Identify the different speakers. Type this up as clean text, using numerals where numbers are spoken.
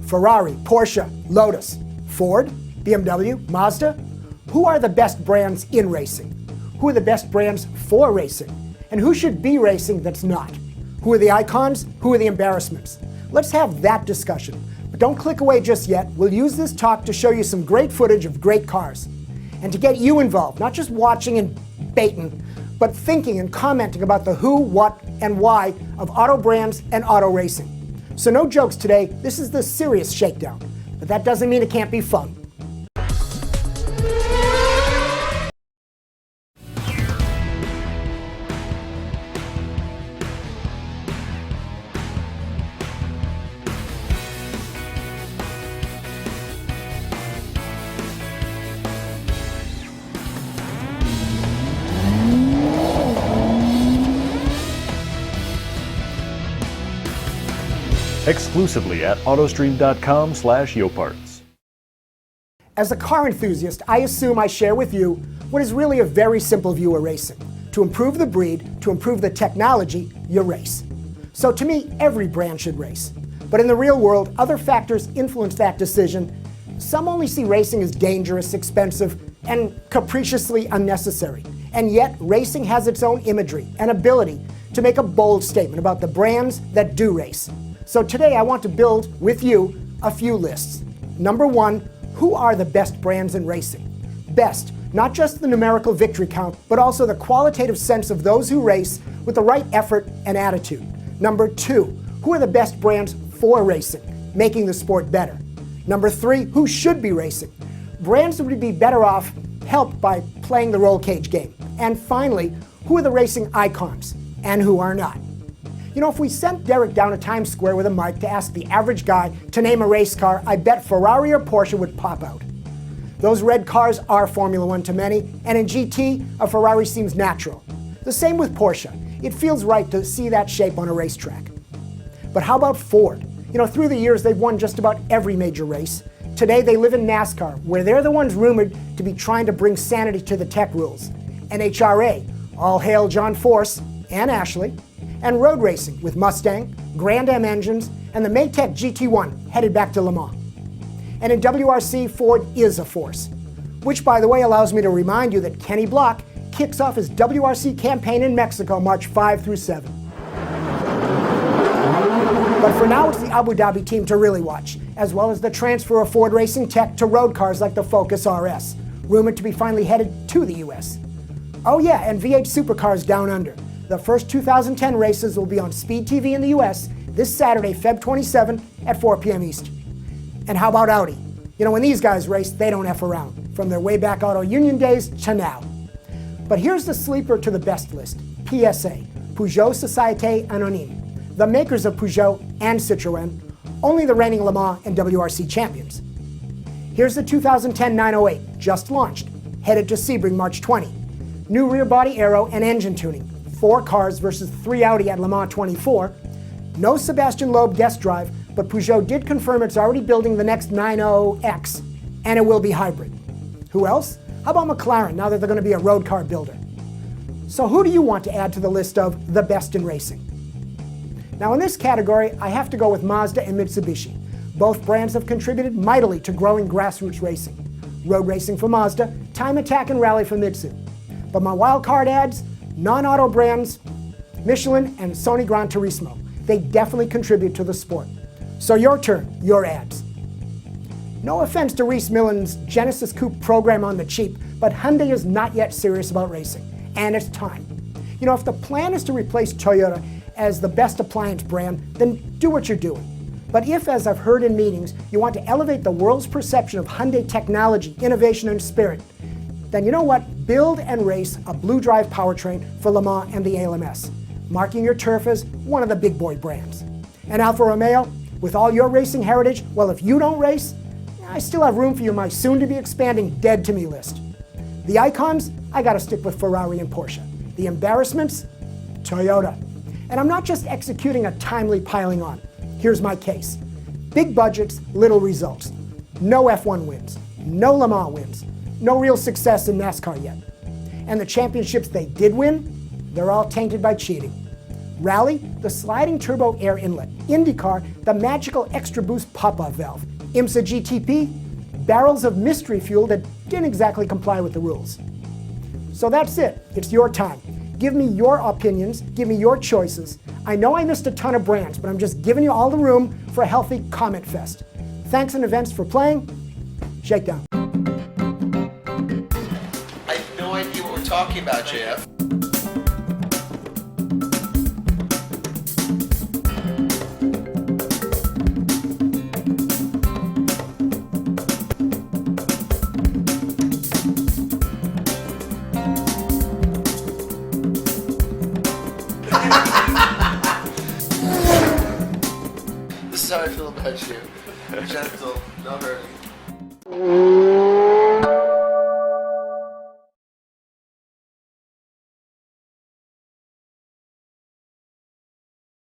Speaker 1: Ferrari, Porsche, Lotus, Ford, BMW, Mazda? Who are the best brands in racing? Who are the best brands for racing? And who should be racing that's not? Who are the icons? Who are the embarrassments? Let's have that discussion. But don't click away just yet. We'll use this talk to show you some great footage of great cars. And to get you involved, not just watching and baiting, but thinking and commenting about the who, what, and why of auto brands and auto racing. So no jokes today. This is the serious shakedown. But that doesn't mean it can't be fun.
Speaker 2: Exclusively at autostream.com/yoparts.
Speaker 1: As a car enthusiast, I assume I share with you what is really a very simple view of racing. To improve the breed, to improve the technology, you race. So to me, every brand should race. But in the real world, other factors influence that decision. Some only see racing as dangerous, expensive, and capriciously unnecessary. And yet, racing has its own imagery and ability to make a bold statement about the brands that do race. So today I want to build with you a few lists. Number one, who are the best brands in racing? Best, not just the numerical victory count, but also the qualitative sense of those who race with the right effort and attitude. Number two, who are the best brands for racing, making the sport better? Number three, who should be racing? Brands that would be better off helped by playing the roll cage game. And finally, who are the racing icons and who are not? You know, if we sent Derek down to Times Square with a mic to ask the average guy to name a race car, I bet Ferrari or Porsche would pop out. Those red cars are Formula One to many, and in GT, a Ferrari seems natural. The same with Porsche. It feels right to see that shape on a racetrack. But how about Ford? You know, through the years, they've won just about every major race. Today, they live in NASCAR, where they're the ones rumored to be trying to bring sanity to the tech rules. NHRA, all hail John Force and Ashley. And road racing with Mustang, Grand Am engines, and the Maytech GT1 headed back to Le Mans. And in WRC, Ford is a force, which, by the way, allows me to remind you that Kenny Block kicks off his WRC campaign in Mexico March 5 through 7. But for now, it's the Abu Dhabi team to really watch, as well as the transfer of Ford racing tech to road cars like the Focus RS, rumored to be finally headed to the US. Oh yeah, and V8 supercars down under. The first 2010 races will be on Speed TV in the US this Saturday, Feb 27 at 4 p.m. Eastern. And how about Audi? You know, when these guys race, they don't F around, from their way back auto union days to now. But here's the sleeper to the best list, PSA, Peugeot Société Anonyme, the makers of Peugeot and Citroën, only the reigning Le Mans and WRC champions. Here's the 2010 908, just launched, headed to Sebring March 20. New rear body aero and engine tuning. 4 cars versus 3 Audi at Le Mans 24. No Sebastian Loeb guest drive, but Peugeot did confirm it's already building the next 90X, and it will be hybrid. Who else? How about McLaren, now that they're going to be a road car builder? So who do you want to add to the list of the best in racing? Now in this category, I have to go with Mazda and Mitsubishi. Both brands have contributed mightily to growing grassroots racing. Road racing for Mazda, time attack and rally for Mitsu. But my wild card adds, non-auto brands, Michelin and Sony Gran Turismo. They definitely contribute to the sport. So your turn, your ads. No offense to Reese Millen's Genesis Coupe program on the cheap, but Hyundai is not yet serious about racing, and it's time. You know, if the plan is to replace Toyota as the best appliance brand, then do what you're doing. But if, as I've heard in meetings, you want to elevate the world's perception of Hyundai technology, innovation, and spirit, then you know what? Build and race a Blue Drive powertrain for Le Mans and the ALMS, marking your turf as one of the big boy brands. And Alfa Romeo, with all your racing heritage, well, if you don't race, I still have room for you in my soon-to-be expanding Dead to Me list. The icons, I gotta stick with Ferrari and Porsche. The embarrassments, Toyota. And I'm not just executing a timely piling on. Here's my case. Big budgets, little results. No F1 wins, no Le Mans wins, no real success in NASCAR yet. And the championships they did win, they're all tainted by cheating. Rally, the sliding turbo air inlet. IndyCar, the magical extra boost pop-off valve. IMSA GTP, barrels of mystery fuel that didn't exactly comply with the rules. So that's it. It's your time. Give me your opinions. Give me your choices. I know I missed a ton of brands, but I'm just giving you all the room for a healthy comment fest. Thanks in advance for playing. Shakedown.
Speaker 2: I have no idea what we're talking about, JF. This is how I feel about you. Gentle, no hurting.